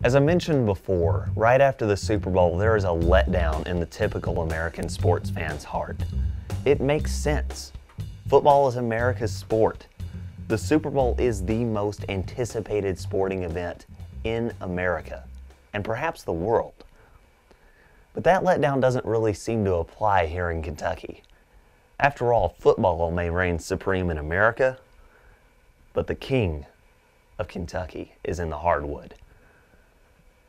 As I mentioned before, right after the Super Bowl, there is a letdown in the typical American sports fan's heart. It makes sense. Football is America's sport. The Super Bowl is the most anticipated sporting event in America, and perhaps the world. But that letdown doesn't really seem to apply here in Kentucky. After all, football may reign supreme in America, but the king of Kentucky is in the hardwood.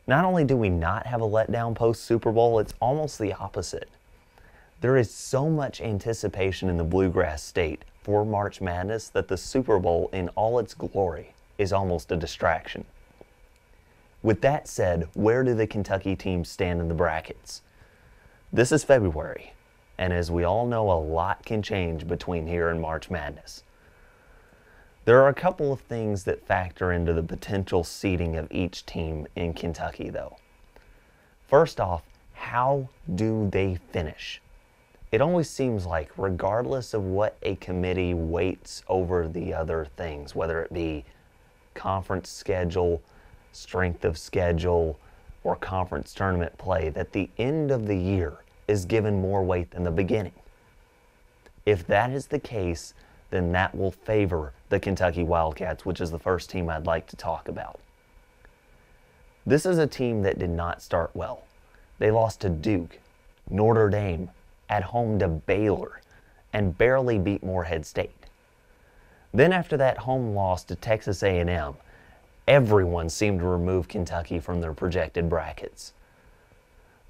Not only do we not have a letdown post-Super Bowl, it's almost the opposite. There is so much anticipation in the Bluegrass State for March Madness that the Super Bowl in all its glory is almost a distraction. With that said, where do the Kentucky teams stand in the brackets? This is February, and as we all know, a lot can change between here and March Madness. There are a couple of things that factor into the potential seeding of each team in Kentucky, though. First off, how do they finish? It always seems like, regardless of what a committee weights over the other things, whether it be conference schedule, strength of schedule, or conference tournament play, that the end of the year is given more weight than the beginning. If that is the case, then that will favor the Kentucky Wildcats, which is the first team I'd like to talk about. This is a team that did not start well. They lost to Duke, Notre Dame, at home to Baylor, and barely beat Morehead State. Then after that home loss to Texas A&M, everyone seemed to remove Kentucky from their projected brackets.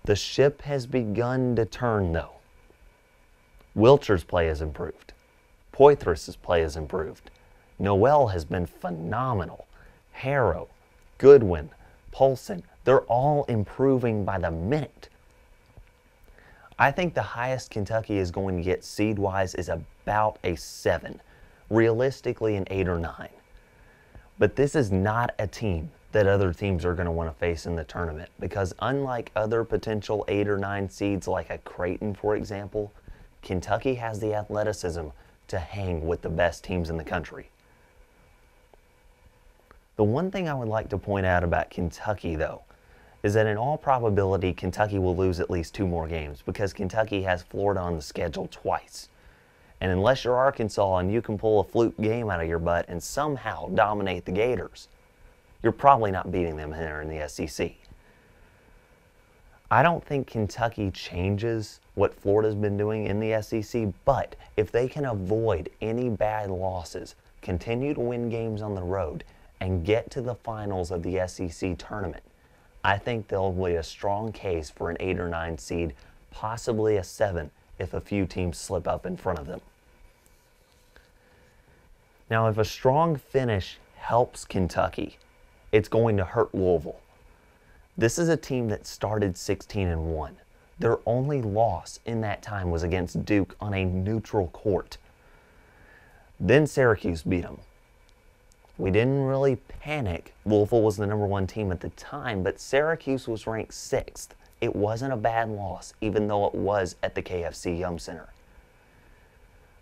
The ship has begun to turn, though. Wilcher's play has improved. Poythress's play has improved. Noel has been phenomenal. Harrow, Goodwin, Polson, they're all improving by the minute. I think the highest Kentucky is going to get seed-wise is about a 7, realistically an 8 or 9. But this is not a team that other teams are going to want to face in the tournament, because unlike other potential 8 or 9 seeds like a Creighton, for example, Kentucky has the athleticism to hang with the best teams in the country. The one thing I would like to point out about Kentucky, though, is that in all probability, Kentucky will lose at least 2 more games, because Kentucky has Florida on the schedule twice. And unless you're Arkansas and you can pull a fluke game out of your butt and somehow dominate the Gators, you're probably not beating them here in the SEC. I don't think Kentucky changes what Florida's been doing in the SEC, but if they can avoid any bad losses, continue to win games on the road, and get to the finals of the SEC tournament, I think there'll be a strong case for an 8 or 9 seed, possibly a 7 if a few teams slip up in front of them. Now, if a strong finish helps Kentucky, it's going to hurt Louisville. This is a team that started 16-1. Their only loss in that time was against Duke on a neutral court. Then Syracuse beat them. We didn't really panic. Louisville was the #1 team at the time, but Syracuse was ranked 6th. It wasn't a bad loss, even though it was at the KFC Yum Center.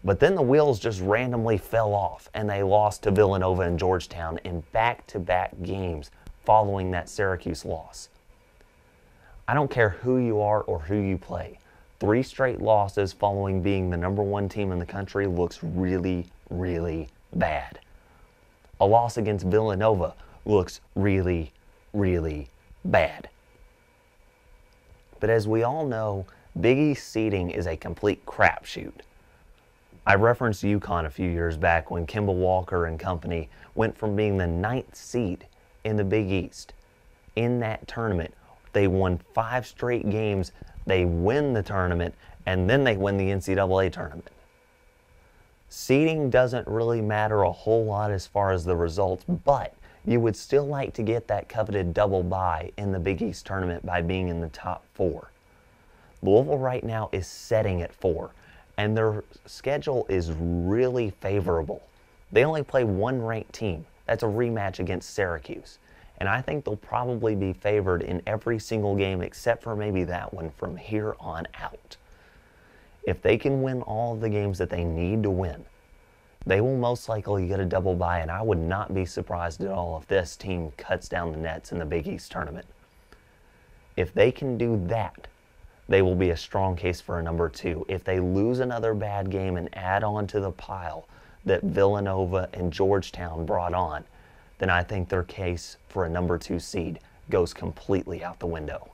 But then the wheels just randomly fell off, and they lost to Villanova and Georgetown in back-to-back games following that Syracuse loss. I don't care who you are or who you play. 3 straight losses following being the #1 team in the country looks really, really bad. A loss against Villanova looks really, really bad. But as we all know, Big East seeding is a complete crapshoot. I referenced UConn a few years back when Kemba Walker and company went from being the 9th seed in the Big East. In that tournament, they won 5 straight games, they win the tournament, and then they win the NCAA tournament. Seeding doesn't really matter a whole lot as far as the results, but you would still like to get that coveted double bye in the Big East tournament by being in the top 4. Louisville right now is setting at 4, and their schedule is really favorable. They only play 1 ranked team. That's a rematch against Syracuse. And I think they'll probably be favored in every single game except for maybe that one from here on out. If they can win all of the games that they need to win, They will most likely get a double bye, and I would not be surprised at all if this team cuts down the nets in the Big East tournament. If they can do that, they will be a strong case for a number 2. If they lose another bad game and add on to the pile that Villanova and Georgetown brought on, then I think their case for a number 2 seed goes completely out the window.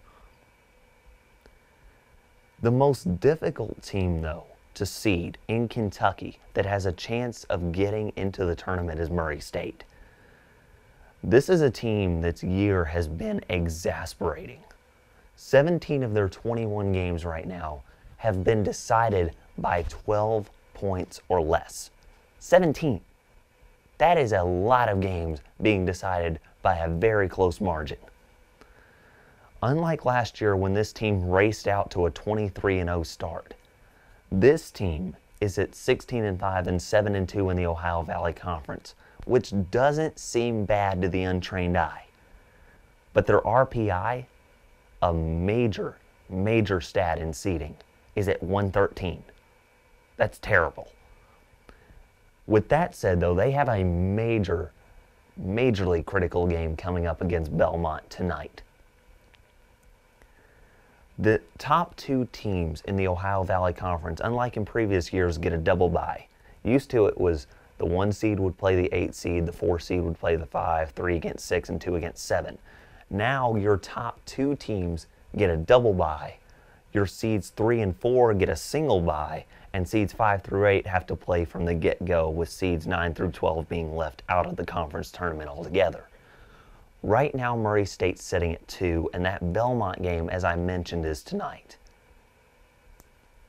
The most difficult team, though, to seed in Kentucky that has a chance of getting into the tournament is Murray State. This is a team that's year has been exasperating. 17 of their 21 games right now have been decided by 12 points or less. 17. That is a lot of games being decided by a very close margin. Unlike last year when this team raced out to a 23-0 start, this team is at 16-5 and 7-2 in the Ohio Valley Conference, which doesn't seem bad to the untrained eye. But their RPI, a major stat in seeding, is at 113. That's terrible. With that said, though, they have a majorly critical game coming up against Belmont tonight. The top 2 teams in the Ohio Valley Conference, unlike in previous years, get a double bye. Used to it was the 1 seed would play the 8 seed, the 4 seed would play the 5, 3 against 6, and 2 against 7. Now your top 2 teams get a double bye. Your seeds 3 and 4 get a single bye, and seeds 5 through 8 have to play from the get-go, with seeds 9 through 12 being left out of the conference tournament altogether. Right now, Murray State's sitting at 2, and that Belmont game, as I mentioned, is tonight.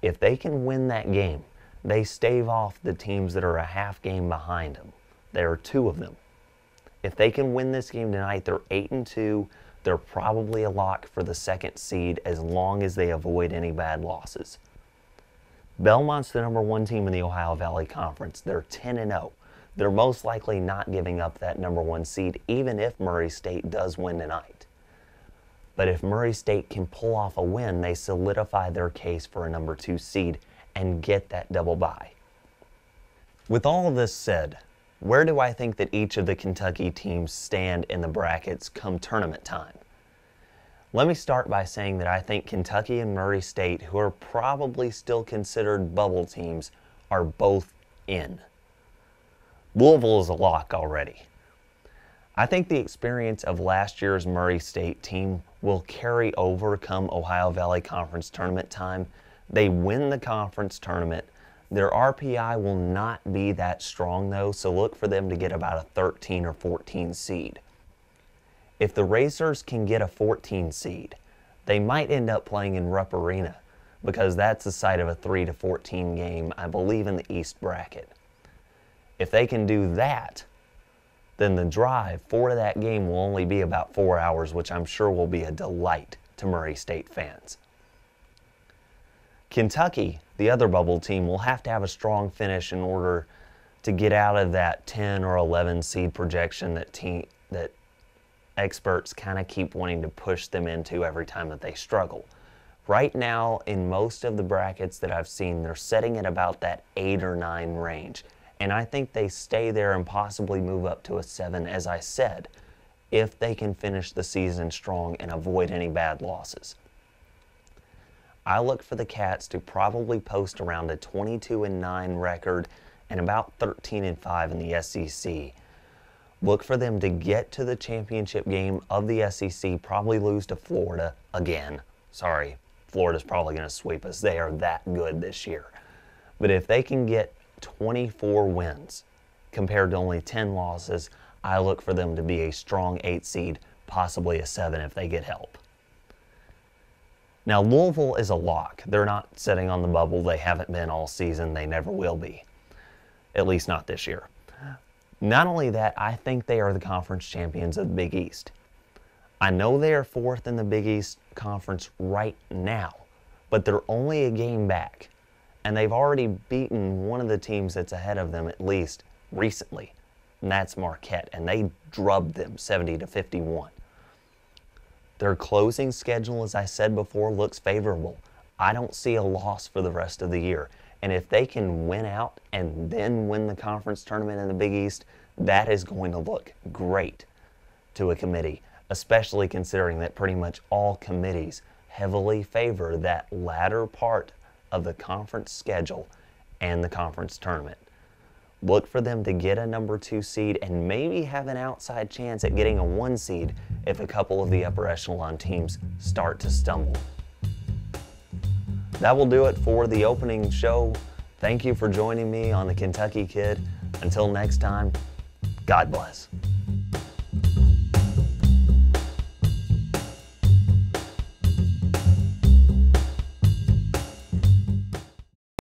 If they can win that game, they stave off the teams that are a half game behind them. There are 2 of them. If they can win this game tonight, they're 8-2. They're probably a lock for the 2nd seed as long as they avoid any bad losses. Belmont's the number 1 team in the Ohio Valley Conference. They're 10-0. They're most likely not giving up that number 1 seed, even if Murray State does win tonight. But if Murray State can pull off a win, they solidify their case for a number 2 seed and get that double bye. With all of this said, where do I think that each of the Kentucky teams stand in the brackets come tournament time? Let me start by saying that I think Kentucky and Murray State, who are probably still considered bubble teams, are both in. Louisville is a lock already. I think the experience of last year's Murray State team will carry over come Ohio Valley Conference tournament time. They win the conference tournament. Their RPI will not be that strong though, so look for them to get about a 13 or 14 seed. If the Racers can get a 14 seed, they might end up playing in Rupp Arena because that's the site of a 3-14 game, I believe, in the East bracket. If they can do that, then the drive for that game will only be about 4 hours, which I'm sure will be a delight to Murray State fans. Kentucky, the other bubble team, will have to have a strong finish in order to get out of that 10 or 11 seed projection that experts kind of keep wanting to push them into every time that they struggle. Right now, in most of the brackets that I've seen, they're setting at about that 8 or 9 range. And I think they stay there and possibly move up to a 7, as I said, if they can finish the season strong and avoid any bad losses. I look for the Cats to probably post around a 22-9 record and about 13-5 in the SEC. Look for them to get to the championship game of the SEC, probably lose to Florida again. Sorry, Florida's probably going to sweep us. They are that good this year. But if they can get 24 wins compared to only 10 losses, I look for them to be a strong 8 seed, possibly a 7 if they get help. Now, Louisville is a lock. They're not sitting on the bubble. They haven't been all season. They never will be, at least not this year. Not only that, I think they are the conference champions of the Big East. I know they are 4th in the Big East Conference right now, but they're only a game back. And they've already beaten one of the teams that's ahead of them at least recently, and that's Marquette, and they drubbed them 70-51. Their closing schedule, as I said before, looks favorable. I don't see a loss for the rest of the year. And if they can win out and then win the conference tournament in the Big East, that is going to look great to a committee, especially considering that pretty much all committees heavily favor that latter part of the conference schedule and the conference tournament. Look for them to get a number 2 seed and maybe have an outside chance at getting a 1 seed if a couple of the upper echelon teams start to stumble. That will do it for the opening show. Thank you for joining me on the Kentucky Kid. Until next time, God bless.